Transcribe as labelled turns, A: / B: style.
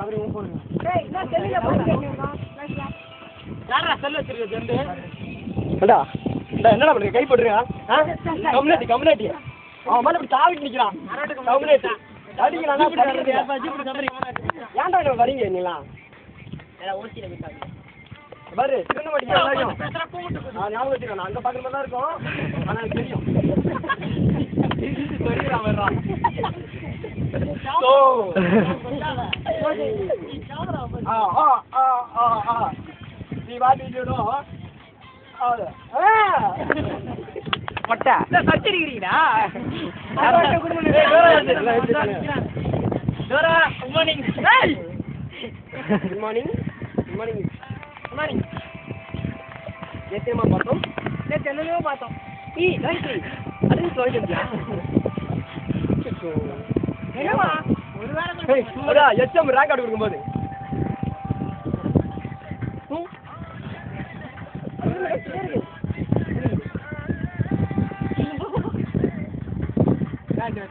A: அவரு போடுங்க. யாரா செல் வச்சிருக்க ஜெண்டு? அடா. என்னடா பண்ணுங்க கை போடுறீங்க? கம்யூனிட்டி. அவன் மேல இப்படி தாவிட்டு நிக்கிறான். கம்யூனிட்டி. அடிக்கறானா படிக்கிறது யாராச்சு இப்படி சம்பரிங்க. ஏன்டா இங்க வரீங்க நீங்களா? ஓசில விட்டாங்க. பாரு சின்ன வடிங்க எல்லாரும். நான் ஞாபகம் வச்சிருக்கேன். அங்க பக்கத்துல தான் இருக்கும். ஆனா எனக்கு தெரியும். சரிடா வரடா. சோ. நீ வாடி ஜோடோ. மொட்டை சச்சிருக்கீடா. Dora good morning. Good morning. Good morning. Good morning. நேத்தேமா பார்த்தோம். நேத்தேனோ பார்த்தோம். ரைட். அது சொல்லிட்டியா? என்னவா? ஒரு வாரம் கூட எச்எம் ரேங்க் கார்டு கொடுக்கும்போது. Ada